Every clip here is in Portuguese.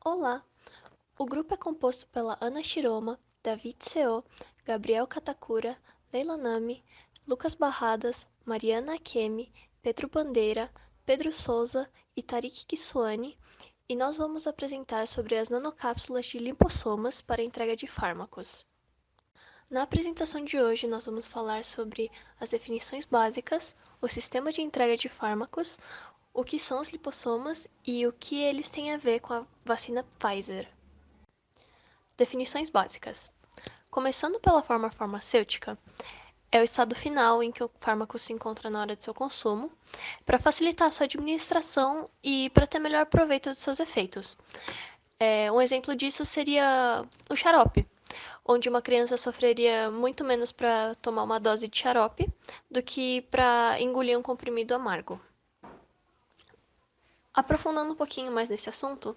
Olá! O grupo é composto pela Ana Shiroma, David Seo, Gabriel Katakura, Leila Nami, Lucas Barradas, Mariana Akemi, Pedro Bandeira, Pedro Souza e Tarik Kiswani, e nós vamos apresentar sobre as nanocápsulas de lipossomas para entrega de fármacos. Na apresentação de hoje, nós vamos falar sobre as definições básicas, o sistema de entrega de fármacos, o que são os lipossomas e o que eles têm a ver com a vacina Pfizer. Definições básicas. Começando pela forma farmacêutica, é o estado final em que o fármaco se encontra na hora de seu consumo, para facilitar a sua administração e para ter melhor proveito dos seus efeitos. Um exemplo disso seria o xarope, onde uma criança sofreria muito menos para tomar uma dose de xarope do que para engolir um comprimido amargo. Aprofundando um pouquinho mais nesse assunto,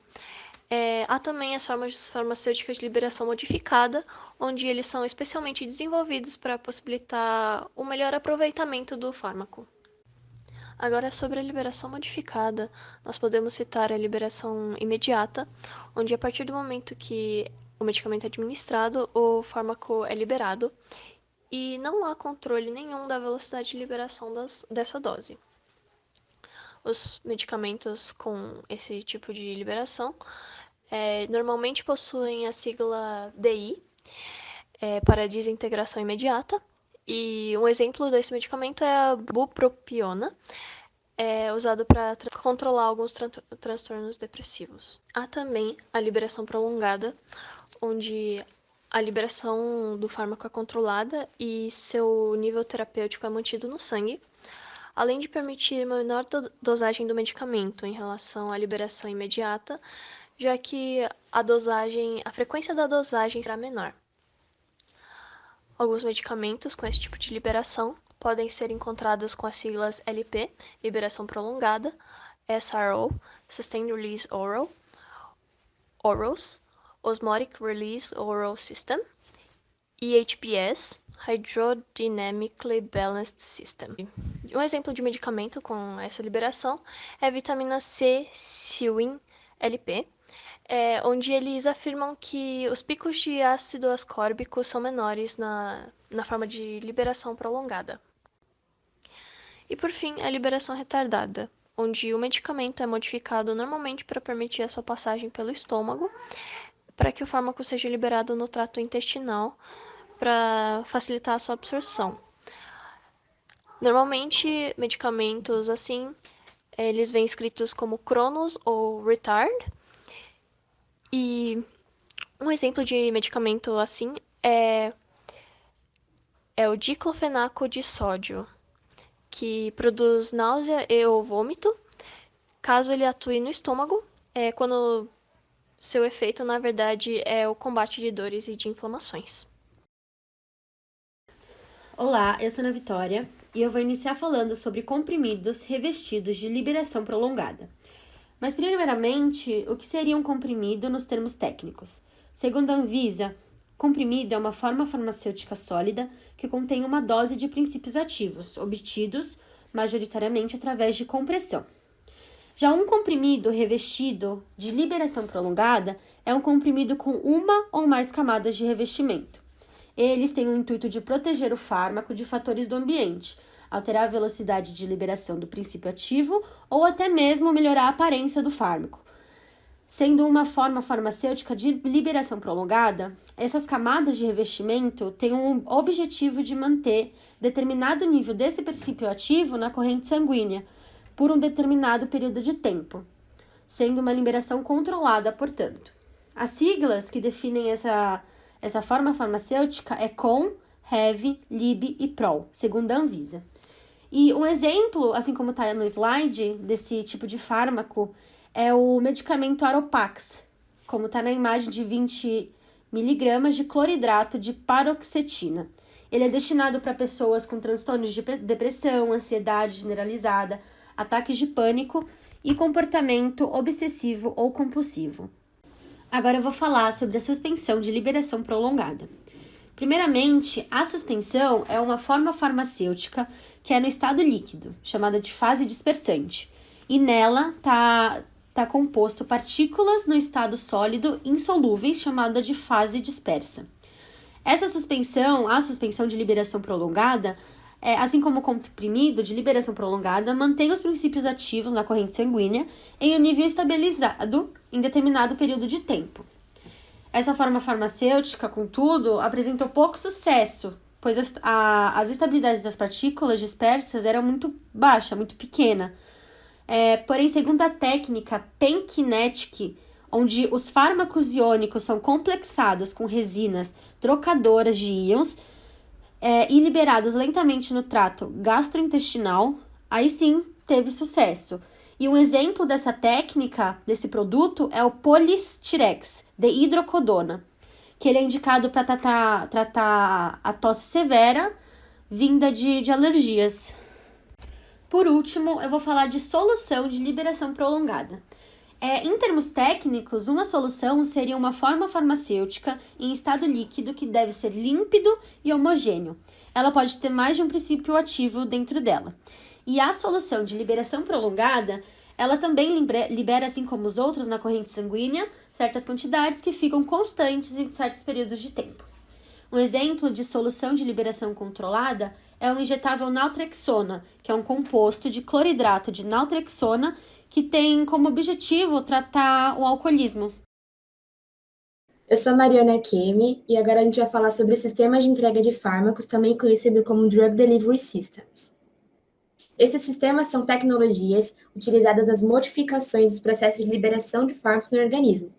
há também as formas farmacêuticas de liberação modificada, onde eles são especialmente desenvolvidos para possibilitar o melhor aproveitamento do fármaco. Agora, sobre a liberação modificada, nós podemos citar a liberação imediata, onde a partir do momento que o medicamento é administrado, o fármaco é liberado e não há controle nenhum da velocidade de liberação dessa dose. Os medicamentos com esse tipo de liberação normalmente possuem a sigla DI, para desintegração imediata, e um exemplo desse medicamento é a bupropiona, usado para controlar alguns transtornos depressivos. Há também a liberação prolongada, onde a liberação do fármaco é controlada e seu nível terapêutico é mantido no sangue, além de permitir uma menor dosagem do medicamento em relação à liberação imediata, já que a frequência da dosagem será menor. Alguns medicamentos com esse tipo de liberação podem ser encontrados com as siglas LP, liberação prolongada, SRO, Sustained Release Oral, Orals, Osmotic Release Oral System, e HBS, Hydrodynamically Balanced System. Um exemplo de medicamento com essa liberação é a vitamina C Sewin LP, onde eles afirmam que os picos de ácido ascórbico são menores na forma de liberação prolongada. E por fim, a liberação retardada, onde o medicamento é modificado normalmente para permitir a sua passagem pelo estômago, para que o fármaco seja liberado no trato intestinal, para facilitar a sua absorção. Normalmente, medicamentos assim, eles vêm escritos como Cronos ou Retard. E um exemplo de medicamento assim é o diclofenaco de sódio, que produz náusea e ou vômito, caso ele atue no estômago, quando seu efeito, na verdade, é o combate de dores e de inflamações. Olá, eu sou Ana Vitória e eu vou iniciar falando sobre comprimidos revestidos de liberação prolongada. Mas, primeiramente, o que seria um comprimido nos termos técnicos? Segundo a Anvisa, comprimido é uma forma farmacêutica sólida que contém uma dose de princípios ativos, obtidos majoritariamente através de compressão. Já um comprimido revestido de liberação prolongada é um comprimido com uma ou mais camadas de revestimento. Eles têm o intuito de proteger o fármaco de fatores do ambiente, alterar a velocidade de liberação do princípio ativo ou até mesmo melhorar a aparência do fármaco. Sendo uma forma farmacêutica de liberação prolongada, essas camadas de revestimento têm o objetivo de manter determinado nível desse princípio ativo na corrente sanguínea por um determinado período de tempo, sendo uma liberação controlada, portanto. As siglas que definem essa forma farmacêutica é COM, HEV, LIB e PROL, segundo a Anvisa. E um exemplo, assim como está no slide, desse tipo de fármaco é o medicamento Aropax, como está na imagem, de 20 miligramas de cloridrato de paroxetina. Ele é destinado para pessoas com transtornos de depressão, ansiedade generalizada, ataques de pânico e comportamento obsessivo ou compulsivo. Agora eu vou falar sobre a suspensão de liberação prolongada. Primeiramente, a suspensão é uma forma farmacêutica que é no estado líquido, chamada de fase dispersante. E nela está está composto partículas no estado sólido insolúveis, chamada de fase dispersa. Essa suspensão, a suspensão de liberação prolongada, assim como o comprimido de liberação prolongada, mantém os princípios ativos na corrente sanguínea em um nível estabilizado em determinado período de tempo. Essa forma farmacêutica, contudo, apresentou pouco sucesso, pois as estabilidades das partículas dispersas eram muito baixa, muito pequena. Porém, segundo a técnica Penkinetic, onde os fármacos iônicos são complexados com resinas trocadoras de íons e liberados lentamente no trato gastrointestinal, aí sim teve sucesso. E um exemplo dessa técnica, desse produto, é o Polistirex, de hidrocodona, que ele é indicado para tratar a tosse severa vinda de alergias. Por último, eu vou falar de solução de liberação prolongada. Em termos técnicos, uma solução seria uma forma farmacêutica em estado líquido que deve ser límpido e homogêneo. Ela pode ter mais de um princípio ativo dentro dela. E a solução de liberação prolongada, ela também libera, assim como os outros na corrente sanguínea, certas quantidades que ficam constantes em certos períodos de tempo. Um exemplo de solução de liberação controlada é o injetável naltrexona, que é um composto de cloridrato de naltrexona que tem como objetivo tratar o alcoolismo. Eu sou a Mariana Kemi e agora a gente vai falar sobre o sistema de entrega de fármacos, também conhecido como Drug Delivery Systems. Esses sistemas são tecnologias utilizadas nas modificações dos processos de liberação de fármacos no organismo,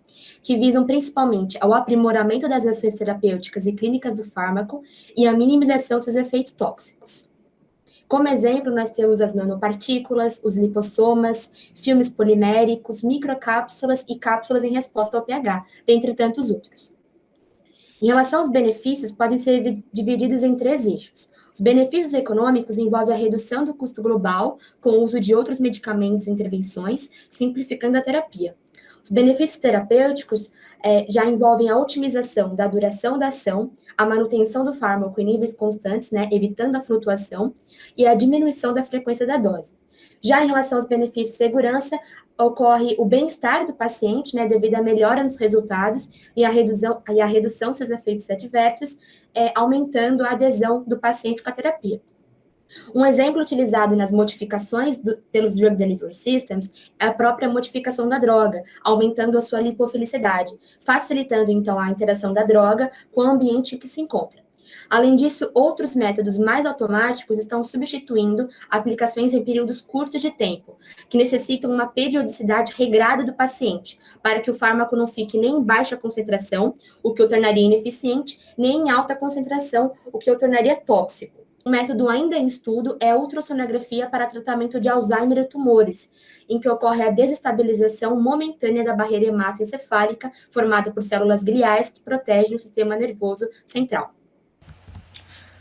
que visam principalmente ao aprimoramento das ações terapêuticas e clínicas do fármaco e a minimização de seus efeitos tóxicos. Como exemplo, nós temos as nanopartículas, os lipossomas, filmes poliméricos, microcápsulas e cápsulas em resposta ao pH, dentre tantos outros. Em relação aos benefícios, podem ser divididos em 3 eixos. Os benefícios econômicos envolvem a redução do custo global com o uso de outros medicamentos e intervenções, simplificando a terapia. Os benefícios terapêuticos já envolvem a otimização da duração da ação, a manutenção do fármaco em níveis constantes, evitando a flutuação, e a diminuição da frequência da dose. Já em relação aos benefícios de segurança, ocorre o bem-estar do paciente, devido à melhora nos resultados e a redução de seus efeitos adversos, aumentando a adesão do paciente com a terapia. Um exemplo utilizado nas modificações pelos Drug Delivery Systems é a própria modificação da droga, aumentando a sua lipofilicidade, facilitando, então, a interação da droga com o ambiente em que se encontra. Além disso, outros métodos mais automáticos estão substituindo aplicações em períodos curtos de tempo, que necessitam uma periodicidade regrada do paciente, para que o fármaco não fique nem em baixa concentração, o que o tornaria ineficiente, nem em alta concentração, o que o tornaria tóxico. Um método ainda em estudo é a ultrassonografia para tratamento de Alzheimer e tumores, em que ocorre a desestabilização momentânea da barreira hematoencefálica formada por células gliais que protegem o sistema nervoso central.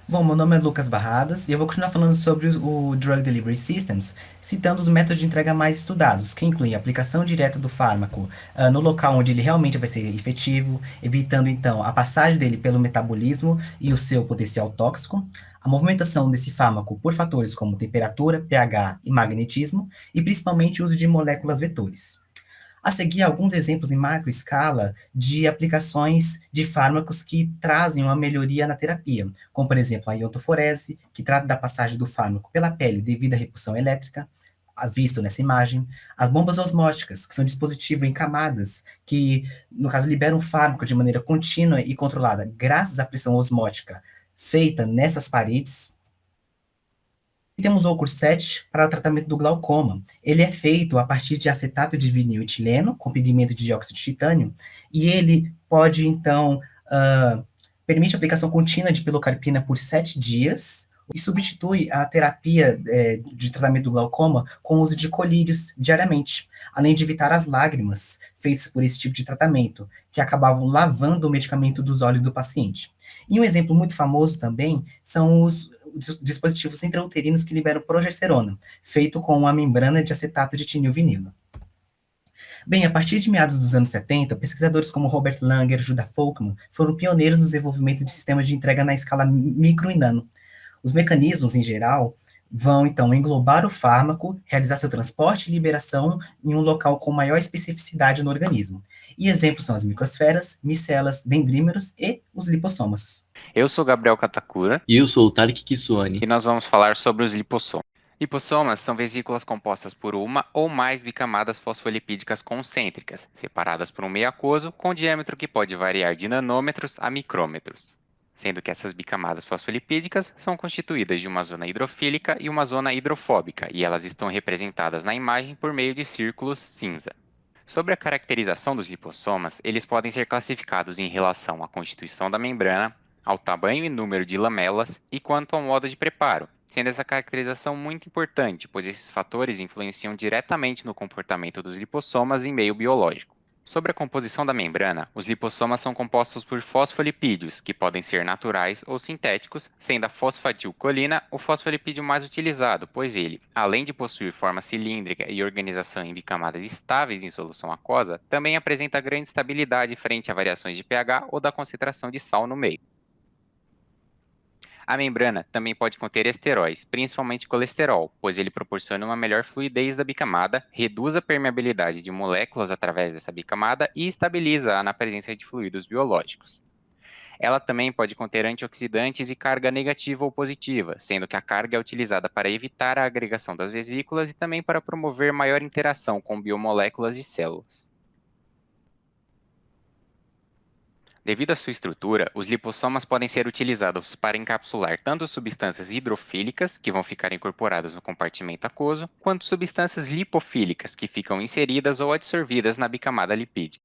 Bom, meu nome é Lucas Barradas e eu vou continuar falando sobre o Drug Delivery Systems, citando os métodos de entrega mais estudados, que incluem a aplicação direta do fármaco no local onde ele realmente vai ser efetivo, evitando então a passagem dele pelo metabolismo e o seu potencial tóxico, a movimentação desse fármaco por fatores como temperatura, pH e magnetismo, e principalmente o uso de moléculas vetores. A seguir, alguns exemplos em macroescala de aplicações de fármacos que trazem uma melhoria na terapia, como, por exemplo, a iontoforese, que trata da passagem do fármaco pela pele devido à repulsão elétrica, visto nessa imagem, as bombas osmóticas, que são dispositivos em camadas, que, no caso, liberam o fármaco de maneira contínua e controlada, graças à pressão osmótica feita nessas paredes. E temos o Cursete para o tratamento do glaucoma. Ele é feito a partir de acetato de vinil etileno, com pigmento de dióxido de titânio, e ele pode, então, permite a aplicação contínua de pilocarpina por 7 dias, e substitui a terapia de tratamento do glaucoma com o uso de colírios diariamente, além de evitar as lágrimas feitas por esse tipo de tratamento, que acabavam lavando o medicamento dos olhos do paciente. E um exemplo muito famoso também são os dispositivos intrauterinos que liberam progesterona, feito com a membrana de acetato de tinilvinilo. Bem, a partir de meados dos anos 70, pesquisadores como Robert Langer e Judah Folkman foram pioneiros no desenvolvimento de sistemas de entrega na escala micro e nano. Os mecanismos, em geral, vão, então, englobar o fármaco, realizar seu transporte e liberação em um local com maior especificidade no organismo. E exemplos são as micosferas, micelas, dendrímeros e os lipossomas. Eu sou Gabriel Katakura E eu sou o Tarek Kiswani. e nós vamos falar sobre os lipossomas. Lipossomas são vesículas compostas por uma ou mais bicamadas fosfolipídicas concêntricas, separadas por um meio aquoso com diâmetro que pode variar de nanômetros a micrômetros, sendo que essas bicamadas fosfolipídicas são constituídas de uma zona hidrofílica e uma zona hidrofóbica, e elas estão representadas na imagem por meio de círculos cinza. Sobre a caracterização dos lipossomas, eles podem ser classificados em relação à constituição da membrana, ao tamanho e número de lamelas e quanto ao modo de preparo, sendo essa caracterização muito importante, pois esses fatores influenciam diretamente no comportamento dos lipossomas em meio biológico. Sobre a composição da membrana, os lipossomas são compostos por fosfolipídios, que podem ser naturais ou sintéticos, sendo a fosfatilcolina o fosfolipídio mais utilizado, pois ele, além de possuir forma cilíndrica e organização em bicamadas estáveis em solução aquosa, também apresenta grande estabilidade frente a variações de pH ou da concentração de sal no meio. A membrana também pode conter esteróis, principalmente colesterol, pois ele proporciona uma melhor fluidez da bicamada, reduz a permeabilidade de moléculas através dessa bicamada e estabiliza-a na presença de fluidos biológicos. Ela também pode conter antioxidantes e carga negativa ou positiva, sendo que a carga é utilizada para evitar a agregação das vesículas e também para promover maior interação com biomoléculas e células. Devido à sua estrutura, os lipossomas podem ser utilizados para encapsular tanto substâncias hidrofílicas, que vão ficar incorporadas no compartimento aquoso, quanto substâncias lipofílicas, que ficam inseridas ou adsorvidas na bicamada lipídica.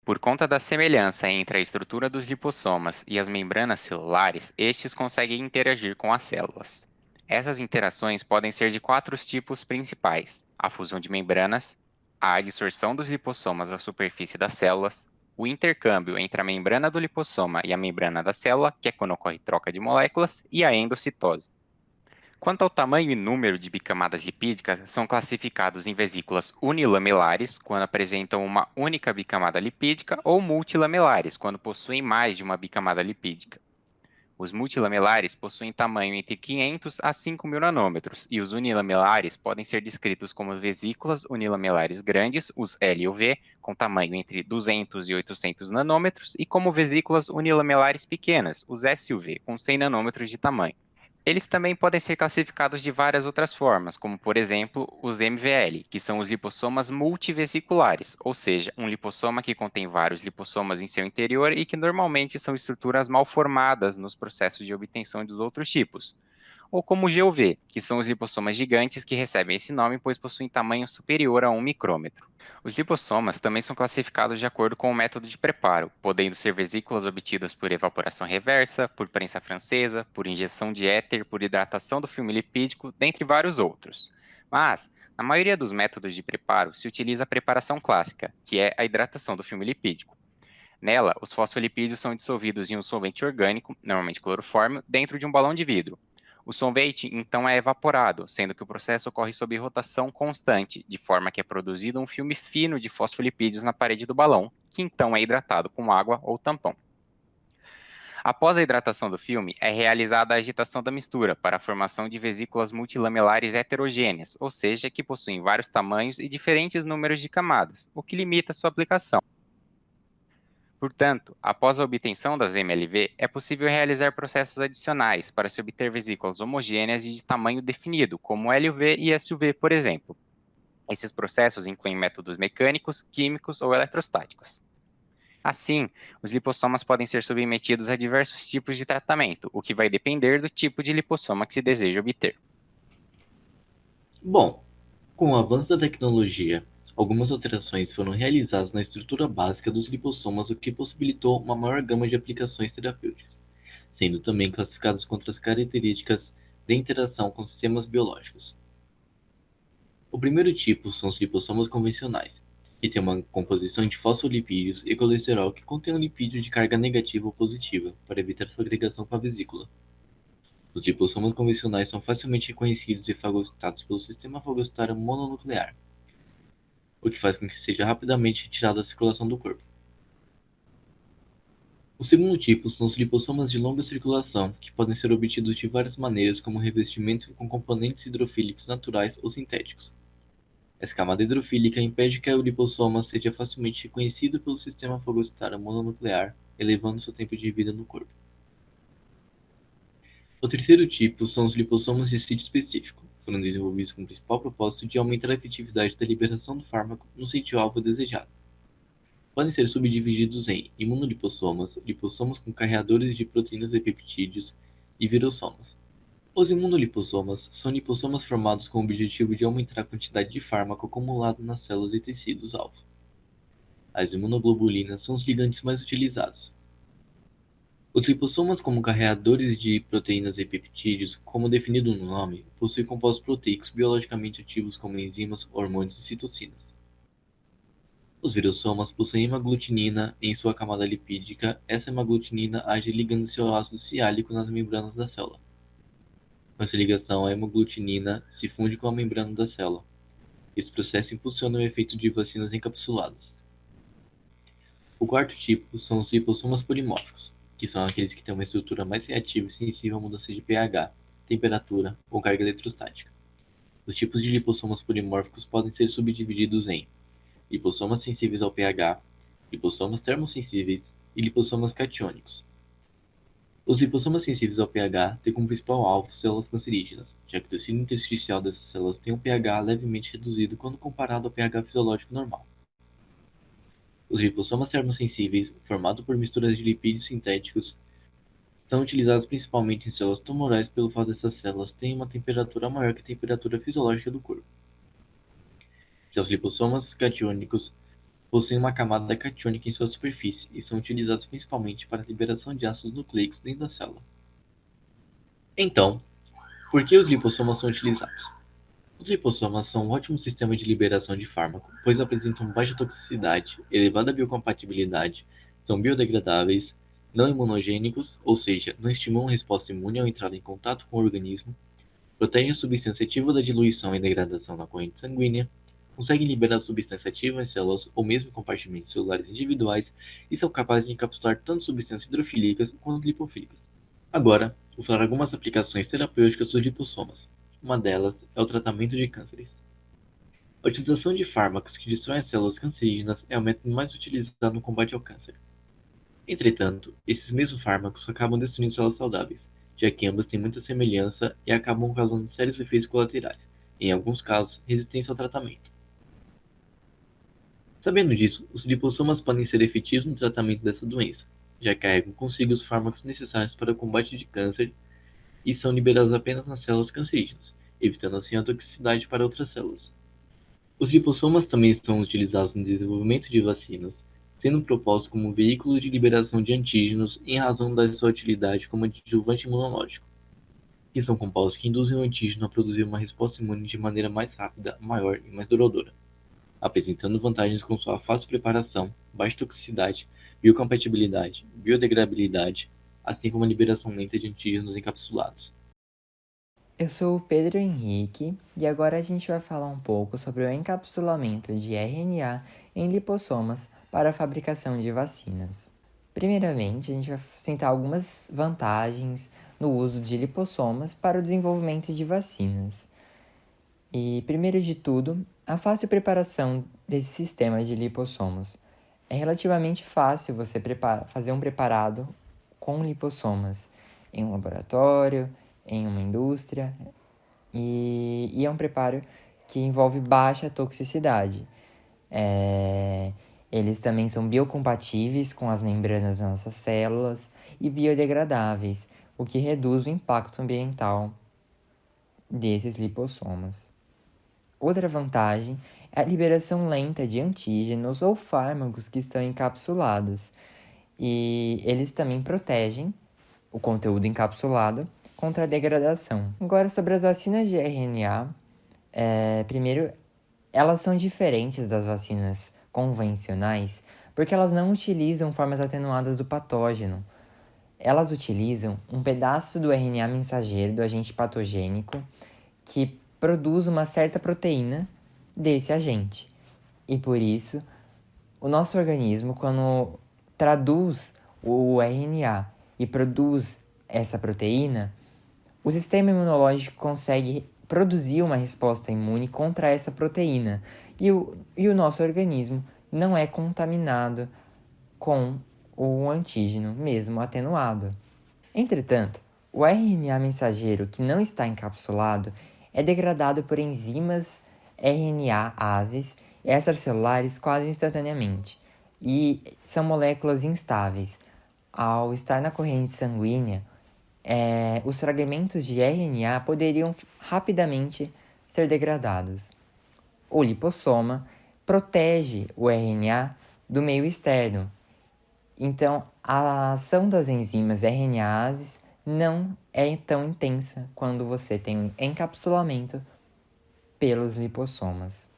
Por conta da semelhança entre a estrutura dos lipossomas e as membranas celulares, estes conseguem interagir com as células. Essas interações podem ser de 4 tipos principais: a fusão de membranas, a adsorção dos lipossomas à superfície das células, o intercâmbio entre a membrana do lipossoma e a membrana da célula, que é quando ocorre troca de moléculas, e a endocitose. Quanto ao tamanho e número de bicamadas lipídicas, são classificados em vesículas unilamelares, quando apresentam uma única bicamada lipídica, ou multilamelares, quando possuem mais de uma bicamada lipídica. Os multilamelares possuem tamanho entre 500 a 5.000 nanômetros, e os unilamelares podem ser descritos como vesículas unilamelares grandes, os L e o V, com tamanho entre 200 e 800 nanômetros, e como vesículas unilamelares pequenas, os S e o V, com 100 nanômetros de tamanho. Eles também podem ser classificados de várias outras formas, como, por exemplo, os MVL, que são os lipossomas multivesiculares, ou seja, um lipossoma que contém vários lipossomas em seu interior e que normalmente são estruturas mal formadas nos processos de obtenção dos outros tipos. Ou como GUV, que são os lipossomas gigantes que recebem esse nome pois possuem tamanho superior a 1 micrômetro. Os lipossomas também são classificados de acordo com o método de preparo, podendo ser vesículas obtidas por evaporação reversa, por prensa francesa, por injeção de éter, por hidratação do filme lipídico, dentre vários outros. Mas, na maioria dos métodos de preparo, se utiliza a preparação clássica, que é a hidratação do filme lipídico. Nela, os fosfolipídios são dissolvidos em um solvente orgânico, normalmente clorofórmio, dentro de um balão de vidro. O solvente, então, é evaporado, sendo que o processo ocorre sob rotação constante, de forma que é produzido um filme fino de fosfolipídios na parede do balão, que então é hidratado com água ou tampão. Após a hidratação do filme, é realizada a agitação da mistura para a formação de vesículas multilamelares heterogêneas, ou seja, que possuem vários tamanhos e diferentes números de camadas, o que limita sua aplicação. Portanto, após a obtenção das MLV, é possível realizar processos adicionais para se obter vesículas homogêneas e de tamanho definido, como LUV e SUV, por exemplo. Esses processos incluem métodos mecânicos, químicos ou eletrostáticos. Assim, os lipossomas podem ser submetidos a diversos tipos de tratamento, o que vai depender do tipo de lipossoma que se deseja obter. Bom, com o avanço da tecnologia, algumas alterações foram realizadas na estrutura básica dos lipossomas, o que possibilitou uma maior gama de aplicações terapêuticas, sendo também classificados contra as características de interação com sistemas biológicos. O primeiro tipo são os lipossomas convencionais, que têm uma composição de fosfolipídios e colesterol que contém um lipídio de carga negativa ou positiva, para evitar sua agregação com a vesícula. Os lipossomas convencionais são facilmente reconhecidos e fagocitados pelo sistema fagocitário mononuclear, o que faz com que seja rapidamente retirado da circulação do corpo. O segundo tipo são os lipossomas de longa circulação, que podem ser obtidos de várias maneiras, como revestimento com componentes hidrofílicos naturais ou sintéticos. Essa camada hidrofílica impede que o lipossoma seja facilmente reconhecido pelo sistema fagocitário mononuclear, elevando seu tempo de vida no corpo. O terceiro tipo são os lipossomas de sítio específico. Foram desenvolvidos com o principal propósito de aumentar a efetividade da liberação do fármaco no sítio-alvo desejado. Podem ser subdivididos em imunolipossomas, lipossomas com carreadores de proteínas e peptídeos e virossomas. Os imunolipossomas são lipossomas formados com o objetivo de aumentar a quantidade de fármaco acumulado nas células e tecidos-alvo. As imunoglobulinas são os ligandes mais utilizados. Os lipossomas, como carreadores de proteínas e peptídeos, como definido no nome, possuem compostos proteicos biologicamente ativos como enzimas, hormônios e citocinas. Os virossomas possuem hemaglutinina em sua camada lipídica. Essa hemaglutinina age ligando seu ácido siálico nas membranas da célula. Com essa ligação, a hemaglutinina se funde com a membrana da célula. Esse processo impulsiona o efeito de vacinas encapsuladas. O quarto tipo são os lipossomas polimórficos, que são aqueles que têm uma estrutura mais reativa e sensível à mudança de pH, temperatura ou carga eletrostática. Os tipos de lipossomas polimórficos podem ser subdivididos em lipossomas sensíveis ao pH, lipossomas termossensíveis e lipossomas catiônicos. Os lipossomas sensíveis ao pH têm como principal alvo células cancerígenas, já que o tecido intersticial dessas células tem um pH levemente reduzido quando comparado ao pH fisiológico normal. Os lipossomas termossensíveis, formados por misturas de lipídios sintéticos, são utilizados principalmente em células tumorais pelo fato dessas células terem uma temperatura maior que a temperatura fisiológica do corpo. Já os lipossomas catiônicos possuem uma camada catiônica em sua superfície e são utilizados principalmente para a liberação de ácidos nucleicos dentro da célula. Então, por que os lipossomas são utilizados? Os lipossomas são um ótimo sistema de liberação de fármaco, pois apresentam baixa toxicidade, elevada biocompatibilidade, são biodegradáveis, não imunogênicos, ou seja, não estimulam a resposta imune ao entrar em contato com o organismo, protegem a substância ativa da diluição e degradação na corrente sanguínea, conseguem liberar substância ativa em células ou mesmo em compartimentos celulares individuais e são capazes de encapsular tanto substâncias hidrofílicas quanto lipofílicas. Agora, vou falar algumas aplicações terapêuticas dos lipossomas. Uma delas é o tratamento de cânceres. A utilização de fármacos que destroem as células cancerígenas é o método mais utilizado no combate ao câncer. Entretanto, esses mesmos fármacos acabam destruindo células saudáveis, já que ambas têm muita semelhança e acabam causando sérios efeitos colaterais, em alguns casos, resistência ao tratamento. Sabendo disso, os lipossomas podem ser efetivos no tratamento dessa doença, já carregam consigo os fármacos necessários para o combate de câncer e são liberados apenas nas células cancerígenas, evitando assim a toxicidade para outras células. Os lipossomas também são utilizados no desenvolvimento de vacinas, sendo propostos como veículo de liberação de antígenos em razão da sua utilidade como adjuvante imunológico, que são compostos que induzem o antígeno a produzir uma resposta imune de maneira mais rápida, maior e mais duradoura, apresentando vantagens com sua fácil preparação, baixa toxicidade, biocompatibilidade, biodegradabilidade, assim como a liberação lenta de antígenos encapsulados. Eu sou o Pedro Henrique e agora a gente vai falar um pouco sobre o encapsulamento de RNA em lipossomas para a fabricação de vacinas. Primeiramente, a gente vai citar algumas vantagens no uso de lipossomas para o desenvolvimento de vacinas. E, primeiro de tudo, a fácil preparação desse sistema de lipossomas. É relativamente fácil você fazer um preparado com lipossomas em um laboratório, em uma indústria, e é um preparo que envolve baixa toxicidade. Eles também são biocompatíveis com as membranas das nossas células e biodegradáveis, o que reduz o impacto ambiental desses lipossomas. Outra vantagem é a liberação lenta de antígenos ou fármacos que estão encapsulados, e eles também protegem o conteúdo encapsulado contra a degradação. Agora, sobre as vacinas de RNA, primeiro, elas são diferentes das vacinas convencionais porque elas não utilizam formas atenuadas do patógeno. Elas utilizam um pedaço do RNA mensageiro do agente patogênico que produz uma certa proteína desse agente. E por isso, o nosso organismo, quando traduz o RNA e produz essa proteína, o sistema imunológico consegue produzir uma resposta imune contra essa proteína e o nosso organismo não é contaminado com o antígeno, mesmo atenuado. Entretanto, o RNA mensageiro que não está encapsulado é degradado por enzimas RNases extracelulares quase instantaneamente e são moléculas instáveis. Ao estar na corrente sanguínea, os fragmentos de RNA poderiam rapidamente ser degradados. O lipossoma protege o RNA do meio externo. Então, a ação das enzimas RNases não é tão intensa quando você tem um encapsulamento pelos lipossomas.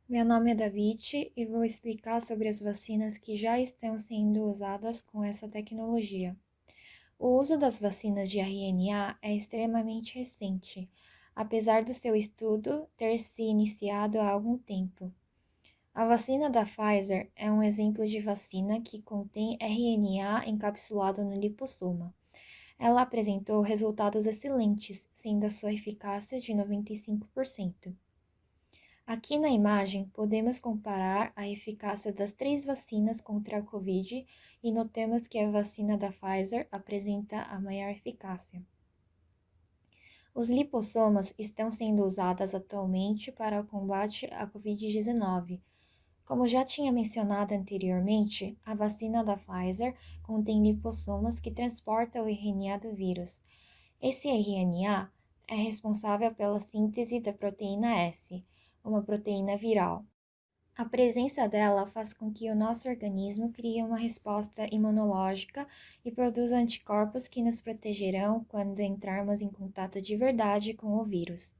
Meu nome é David e vou explicar sobre as vacinas que já estão sendo usadas com essa tecnologia. O uso das vacinas de RNA é extremamente recente, apesar do seu estudo ter se iniciado há algum tempo. A vacina da Pfizer é um exemplo de vacina que contém RNA encapsulado no lipossoma. Ela apresentou resultados excelentes, sendo a sua eficácia de 95%. Aqui na imagem, podemos comparar a eficácia das 3 vacinas contra a Covid e notamos que a vacina da Pfizer apresenta a maior eficácia. Os lipossomas estão sendo usados atualmente para o combate à Covid-19. Como já tinha mencionado anteriormente, a vacina da Pfizer contém lipossomas que transportam o RNA do vírus. Esse RNA é responsável pela síntese da proteína S, uma proteína viral. A presença dela faz com que o nosso organismo crie uma resposta imunológica e produza anticorpos que nos protegerão quando entrarmos em contato de verdade com o vírus.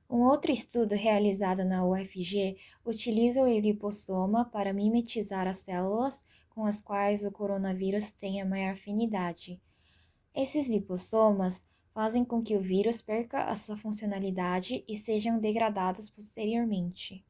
Um outro estudo realizado na UFG utiliza o lipossoma para mimetizar as células com as quais o coronavírus tem a maior afinidade. Esses lipossomas fazem com que o vírus perca a sua funcionalidade e sejam degradados posteriormente.